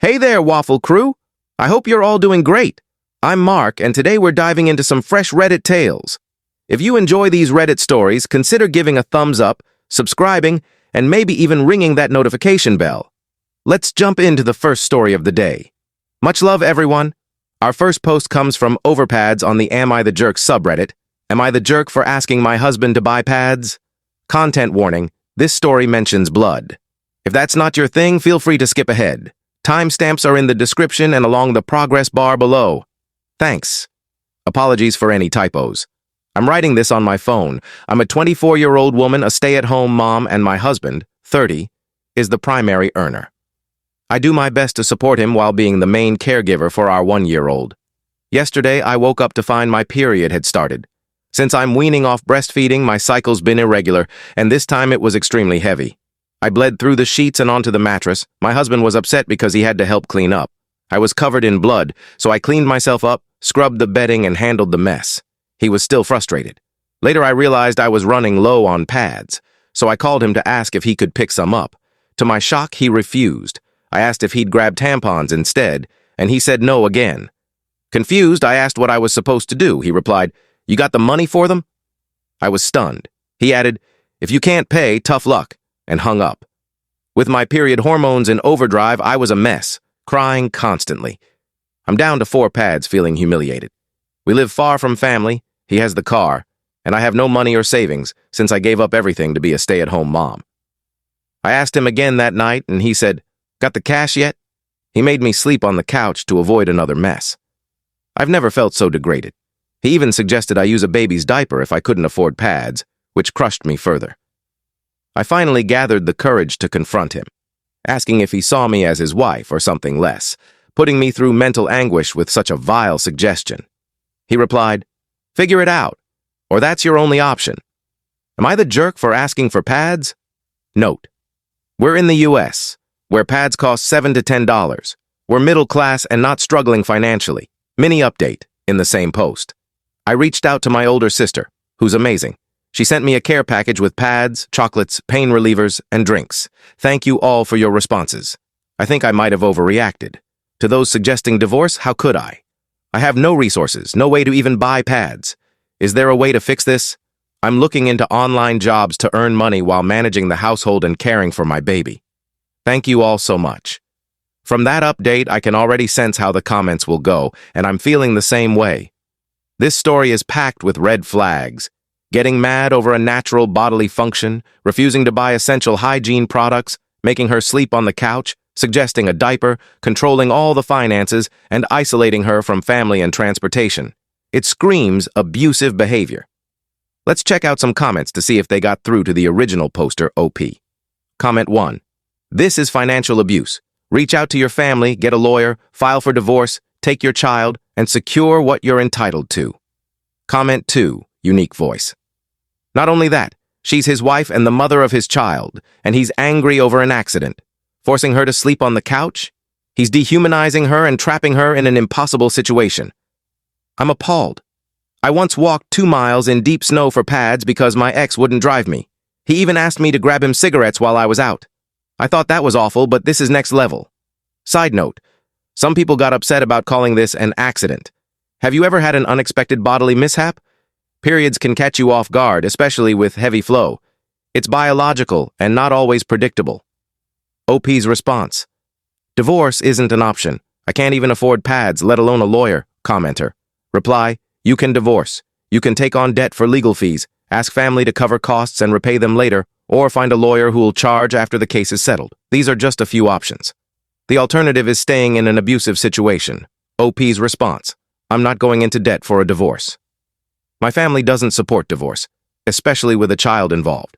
Hey there, Waffle Crew! I hope you're all doing great. I'm Mark, and today we're diving into some fresh Reddit tales. If you enjoy these Reddit stories, consider giving a thumbs up, subscribing, and maybe even ringing that notification bell. Let's jump into the first story of the day. Much love, everyone. Our first post comes from Overpads on the Am I the Jerk subreddit. Am I the jerk for asking my husband to buy pads? Content warning, this story mentions blood. If that's not your thing, feel free to skip ahead. Timestamps are in the description and along the progress bar below. Thanks. Apologies for any typos. I'm writing this on my phone. I'm a 24-year-old woman, a stay-at-home mom, and my husband, 30, is the primary earner. I do my best to support him while being the main caregiver for our 1-year-old. Yesterday, I woke up to find my period had started. Since I'm weaning off breastfeeding, my cycle's been irregular, and this time it was extremely heavy. I bled through the sheets and onto the mattress. My husband was upset because he had to help clean up. I was covered in blood, so I cleaned myself up, scrubbed the bedding, and handled the mess. He was still frustrated. Later, I realized I was running low on pads, so I called him to ask if he could pick some up. To my shock, he refused. I asked if he'd grab tampons instead, and he said no again. Confused, I asked what I was supposed to do. He replied, "You got the money for them?" I was stunned. He added, "If you can't pay, tough luck," and hung up. With my period hormones in overdrive, I was a mess, crying constantly. I'm down to 4 pads, feeling humiliated. We live far from family, he has the car, and I have no money or savings since I gave up everything to be a stay-at-home mom. I asked him again that night, and he said, "Got the cash yet?" He made me sleep on the couch to avoid another mess. I've never felt so degraded. He even suggested I use a baby's diaper if I couldn't afford pads, which crushed me further. I finally gathered the courage to confront him, asking if he saw me as his wife or something less, putting me through mental anguish with such a vile suggestion. He replied, "Figure it out, or that's your only option." Am I the jerk for asking for pads? Note: we're in the US, where pads cost $7 to $10. We're middle class and not struggling financially. Mini update in the same post. I reached out to my older sister, who's amazing. She sent me a care package with pads, chocolates, pain relievers, and drinks. Thank you all for your responses. I think I might have overreacted. To those suggesting divorce, how could I? I have no resources, no way to even buy pads. Is there a way to fix this? I'm looking into online jobs to earn money while managing the household and caring for my baby. Thank you all so much. From that update, I can already sense how the comments will go, and I'm feeling the same way. This story is packed with red flags. Getting mad over a natural bodily function, refusing to buy essential hygiene products, making her sleep on the couch, suggesting a diaper, controlling all the finances, and isolating her from family and transportation. It screams abusive behavior. Let's check out some comments to see if they got through to the original poster, OP. Comment 1. This is financial abuse. Reach out to your family, get a lawyer, file for divorce, take your child, and secure what you're entitled to. Comment 2. Unique voice. Not only that, she's his wife and the mother of his child, and he's angry over an accident. Forcing her to sleep on the couch? He's dehumanizing her and trapping her in an impossible situation. I'm appalled. I once walked 2 miles in deep snow for pads because my ex wouldn't drive me. He even asked me to grab him cigarettes while I was out. I thought that was awful, but this is next level. Side note, some people got upset about calling this an accident. Have you ever had an unexpected bodily mishap? Periods can catch you off guard, especially with heavy flow. It's biological and not always predictable. OP's response. Divorce isn't an option. I can't even afford pads, let alone a lawyer. Commenter. Reply. You can divorce. You can take on debt for legal fees, ask family to cover costs and repay them later, or find a lawyer who will charge after the case is settled. These are just a few options. The alternative is staying in an abusive situation. OP's response. I'm not going into debt for a divorce. My family doesn't support divorce, especially with a child involved.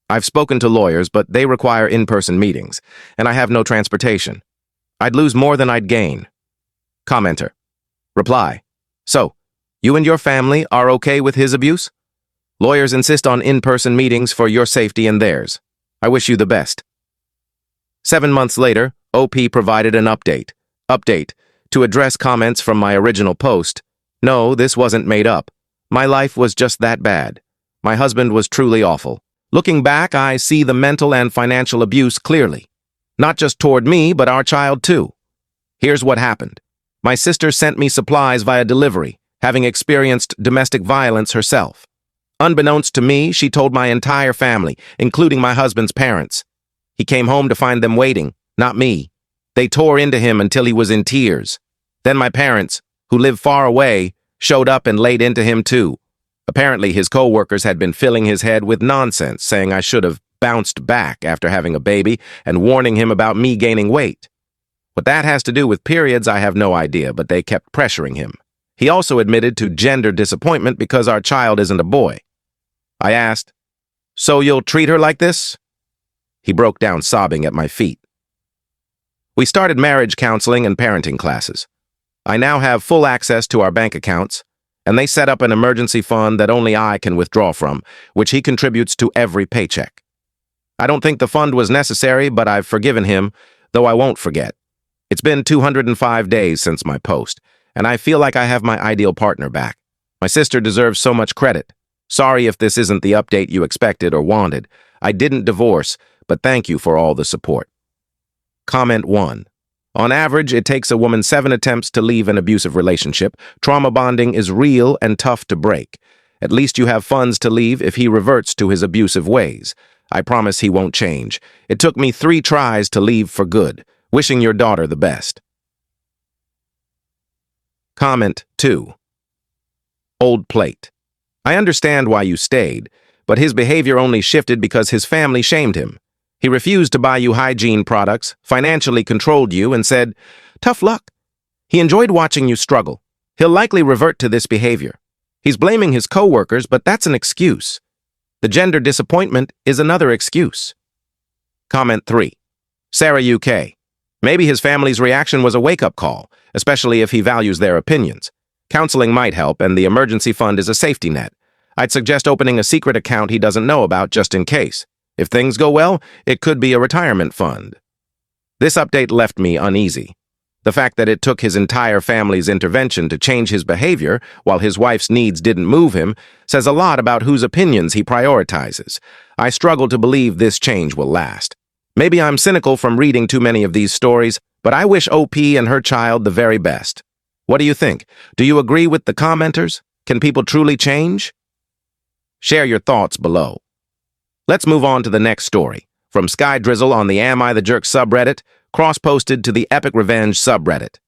I've spoken to lawyers, but they require in-person meetings, and I have no transportation. I'd lose more than I'd gain. Commenter. Reply. So, you and your family are okay with his abuse? Lawyers insist on in-person meetings for your safety and theirs. I wish you the best. 7 months later, OP provided an update. To address comments from my original post. No, this wasn't made up. My life was just that bad. My husband was truly awful. Looking back, I see the mental and financial abuse clearly. Not just toward me, but our child too. Here's what happened. My sister sent me supplies via delivery, having experienced domestic violence herself. Unbeknownst to me, she told my entire family, including my husband's parents. He came home to find them waiting, not me. They tore into him until he was in tears. Then my parents, who live far away, showed up and laid into him too. Apparently, his co-workers had been filling his head with nonsense, saying I should have bounced back after having a baby and warning him about me gaining weight. What that has to do with periods, I have no idea, but they kept pressuring him. He also admitted to gender disappointment because our child isn't a boy. I asked, "So you'll treat her like this?" He broke down sobbing at my feet. We started marriage counseling and parenting classes. I now have full access to our bank accounts, and they set up an emergency fund that only I can withdraw from, which he contributes to every paycheck. I don't think the fund was necessary, but I've forgiven him, though I won't forget. It's been 205 days since my post, and I feel like I have my ideal partner back. My sister deserves so much credit. Sorry if this isn't the update you expected or wanted. I didn't divorce, but thank you for all the support. Comment 1. On average, it takes a woman 7 attempts to leave an abusive relationship. Trauma bonding is real and tough to break. At least you have funds to leave if he reverts to his abusive ways. I promise he won't change. It took me 3 tries to leave for good. Wishing your daughter the best. Comment 2. Old plate. I understand why you stayed, but his behavior only shifted because his family shamed him. He refused to buy you hygiene products, financially controlled you, and said, "Tough luck." He enjoyed watching you struggle. He'll likely revert to this behavior. He's blaming his co-workers, but that's an excuse. The gender disappointment is another excuse. Comment 3. Sarah UK. Maybe his family's reaction was a wake-up call, especially if he values their opinions. Counseling might help, and the emergency fund is a safety net. I'd suggest opening a secret account he doesn't know about just in case. If things go well, it could be a retirement fund. This update left me uneasy. The fact that it took his entire family's intervention to change his behavior, while his wife's needs didn't move him, says a lot about whose opinions he prioritizes. I struggle to believe this change will last. Maybe I'm cynical from reading too many of these stories, but I wish OP and her child the very best. What do you think? Do you agree with the commenters? Can people truly change? Share your thoughts below. Let's move on to the next story. From Sky Drizzle on the Am I the Jerk subreddit, cross-posted to the Epic Revenge subreddit.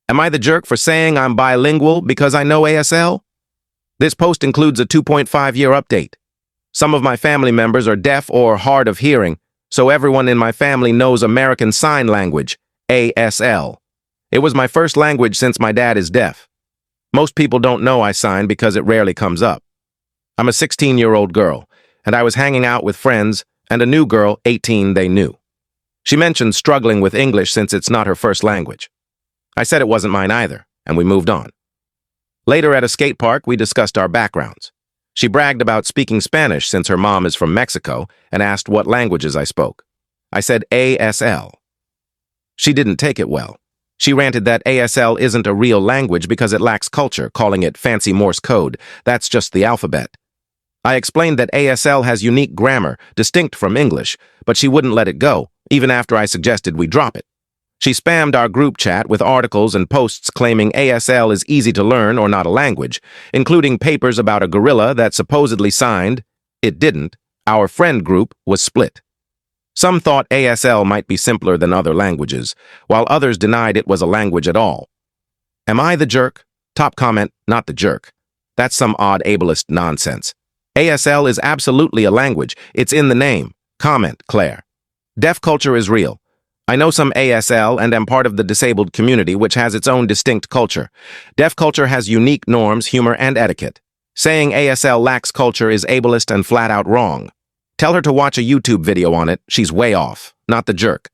Am I the jerk for saying I'm bilingual because I know ASL? This post includes a 2.5-year update. Some of my family members are deaf or hard of hearing, so everyone in my family knows American Sign Language, ASL. It was my first language since my dad is deaf. Most people don't know I sign because it rarely comes up. I'm a 16-year-old girl, and I was hanging out with friends and a new girl, 18, they knew. She mentioned struggling with English since it's not her first language. I said it wasn't mine either, and we moved on. Later at a skate park, we discussed our backgrounds. She bragged about speaking Spanish since her mom is from Mexico and asked what languages I spoke. I said ASL. She didn't take it well. She ranted that ASL isn't a real language because it lacks culture, calling it fancy Morse code. That's just the alphabet. I explained that ASL has unique grammar, distinct from English, but she wouldn't let it go, even after I suggested we drop it. She spammed our group chat with articles and posts claiming ASL is easy to learn or not a language, including papers about a gorilla that supposedly signed. It didn't. Our friend group was split. Some thought ASL might be simpler than other languages, while others denied it was a language at all. Am I the jerk? Top comment, not the jerk. That's some odd ableist nonsense. ASL is absolutely a language. It's in the name. Comment, Claire. Deaf culture is real. I know some ASL and am part of the disabled community, which has its own distinct culture. Deaf culture has unique norms, humor, and etiquette. Saying ASL lacks culture is ableist and flat out wrong. Tell her to watch a YouTube video on it. She's way off. Not the jerk.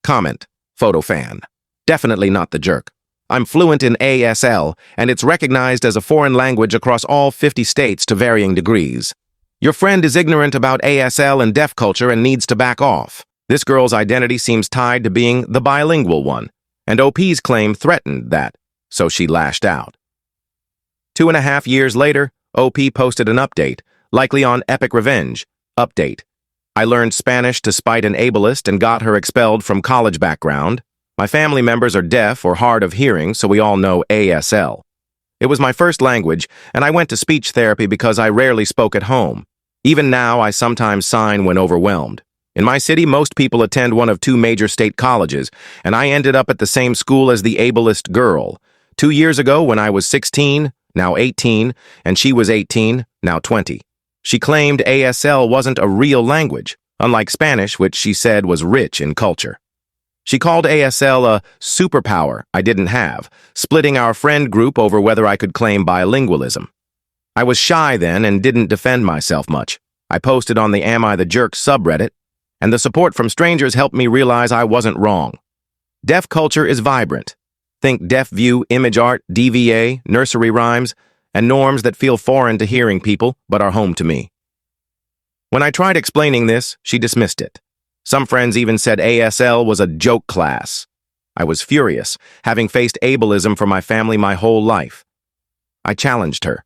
Comment, photo fan. Definitely not the jerk. I'm fluent in ASL, and it's recognized as a foreign language across all 50 states to varying degrees. Your friend is ignorant about ASL and deaf culture and needs to back off. This girl's identity seems tied to being the bilingual one, and OP's claim threatened that, so she lashed out. 2.5 years later, OP posted an update, likely on Epic Revenge. Update. I learned Spanish to spite an ableist and got her expelled from college background. My family members are deaf or hard of hearing, so we all know ASL. It was my first language, and I went to speech therapy because I rarely spoke at home. Even now, I sometimes sign when overwhelmed. In my city, most people attend one of two major state colleges, and I ended up at the same school as the ableist girl. 2 years ago, when I was 16, now 18, and she was 18, now 20. She claimed ASL wasn't a real language, unlike Spanish, which she said was rich in culture. She called ASL a superpower I didn't have, splitting our friend group over whether I could claim bilingualism. I was shy then and didn't defend myself much. I posted on the Am I the Jerk subreddit, and the support from strangers helped me realize I wasn't wrong. Deaf culture is vibrant. Think deaf view, image art, DVA, nursery rhymes, and norms that feel foreign to hearing people but are home to me. When I tried explaining this, she dismissed it. Some friends even said ASL was a joke class. I was furious, having faced ableism for my family my whole life. I challenged her.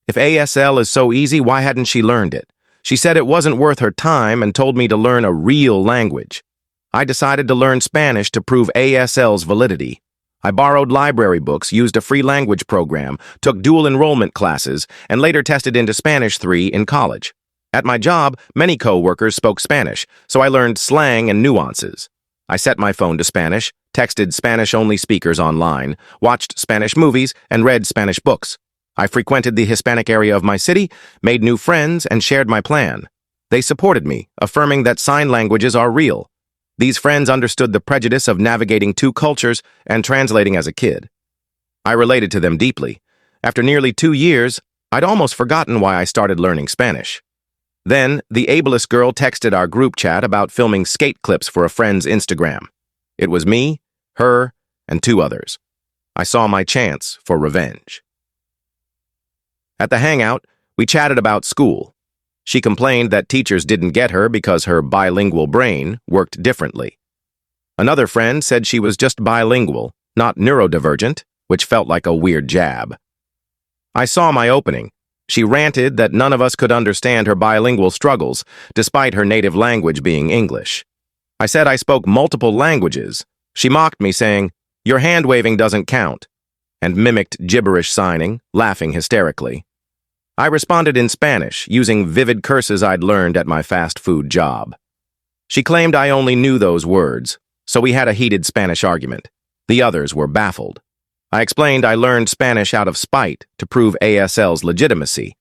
If ASL is so easy, why hadn't she learned it? She said it wasn't worth her time and told me to learn a real language. I decided to learn Spanish to prove ASL's validity. I borrowed library books, used a free language program, took dual enrollment classes, and later tested into Spanish 3 in college. At my job, many co-workers spoke Spanish, so I learned slang and nuances. I set my phone to Spanish, texted Spanish-only speakers online, watched Spanish movies, and read Spanish books. I frequented the Hispanic area of my city, made new friends, and shared my plan. They supported me, affirming that sign languages are real. These friends understood the prejudice of navigating two cultures and translating as a kid. I related to them deeply. After nearly 2 years, I'd almost forgotten why I started learning Spanish. Then, the ableist girl texted our group chat about filming skate clips for a friend's Instagram. It was me, her, and 2 others. I saw my chance for revenge. At the hangout, we chatted about school. She complained that teachers didn't get her because her bilingual brain worked differently. Another friend said she was just bilingual, not neurodivergent, which felt like a weird jab. I saw my opening. She ranted that none of us could understand her bilingual struggles, despite her native language being English. I said I spoke multiple languages. She mocked me, saying, "Your hand-waving doesn't count," and mimicked gibberish signing, laughing hysterically. I responded in Spanish, using vivid curses I'd learned at my fast food job. She claimed I only knew those words, so we had a heated Spanish argument. The others were baffled. I explained I learned Spanish out of spite to prove ASL's legitimacy.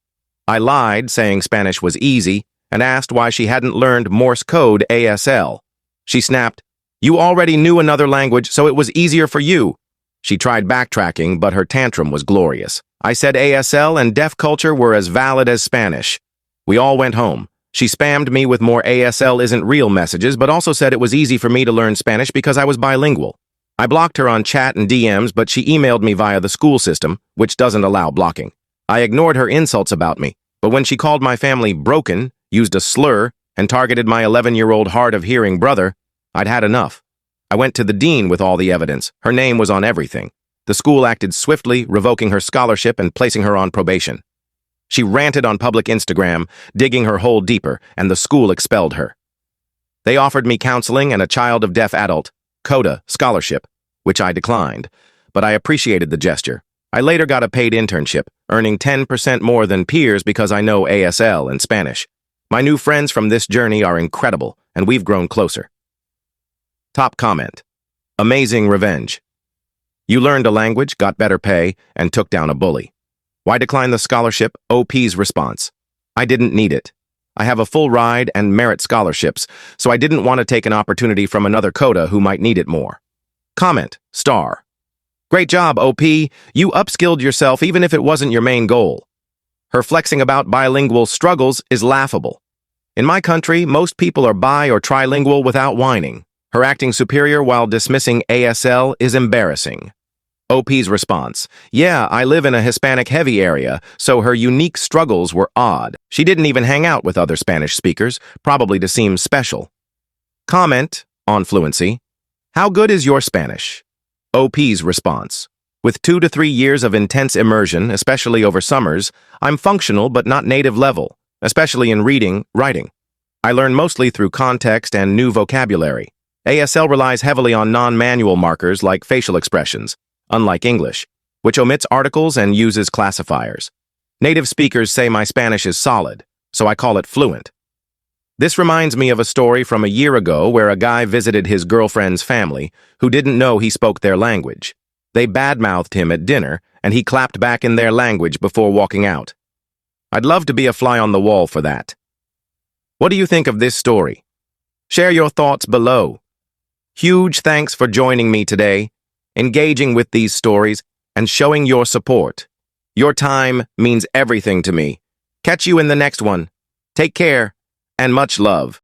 I lied, saying Spanish was easy, and asked why she hadn't learned Morse code ASL. She snapped, "You already knew another language, so it was easier for you." She tried backtracking, but her tantrum was glorious. I said ASL and deaf culture were as valid as Spanish. We all went home. She spammed me with more ASL isn't real messages, but also said it was easy for me to learn Spanish because I was bilingual. I blocked her on chat and DMs, but she emailed me via the school system, which doesn't allow blocking. I ignored her insults about me, but when she called my family broken, used a slur, and targeted my 11-year-old hard-of-hearing brother, I'd had enough. I went to the dean with all the evidence. Her name was on everything. The school acted swiftly, revoking her scholarship and placing her on probation. She ranted on public Instagram, digging her hole deeper, and the school expelled her. They offered me counseling and a child of deaf adult, CODA, scholarship, which I declined, but I appreciated the gesture. I later got a paid internship, earning 10% more than peers because I know ASL and Spanish. My new friends from this journey are incredible, and we've grown closer. Top comment. Amazing revenge. You learned a language, got better pay, and took down a bully. Why decline the scholarship? OP's response. I didn't need it. I have a full ride and merit scholarships, so I didn't want to take an opportunity from another CODA who might need it more. Comment. Star. Great job, OP. You upskilled yourself even if it wasn't your main goal. Her flexing about bilingual struggles is laughable. In my country, most people are bi or trilingual without whining. Her acting superior while dismissing ASL is embarrassing. OP's response. Yeah, I live in a Hispanic-heavy area, so her unique struggles were odd. She didn't even hang out with other Spanish speakers, probably to seem special. Comment on fluency. How good is your Spanish? OP's response. With 2 to 3 years of intense immersion, especially over summers, I'm functional but not native level, especially in reading, writing. I learn mostly through context and new vocabulary. ASL relies heavily on non-manual markers like facial expressions, unlike English, which omits articles and uses classifiers. Native speakers say my Spanish is solid, so I call it fluent. This reminds me of a story from a year ago where a guy visited his girlfriend's family who didn't know he spoke their language. They badmouthed him at dinner, and he clapped back in their language before walking out. I'd love to be a fly on the wall for that. What do you think of this story? Share your thoughts below. Huge thanks for joining me today, engaging with these stories, and showing your support. Your time means everything to me. Catch you in the next one. Take care, and much love.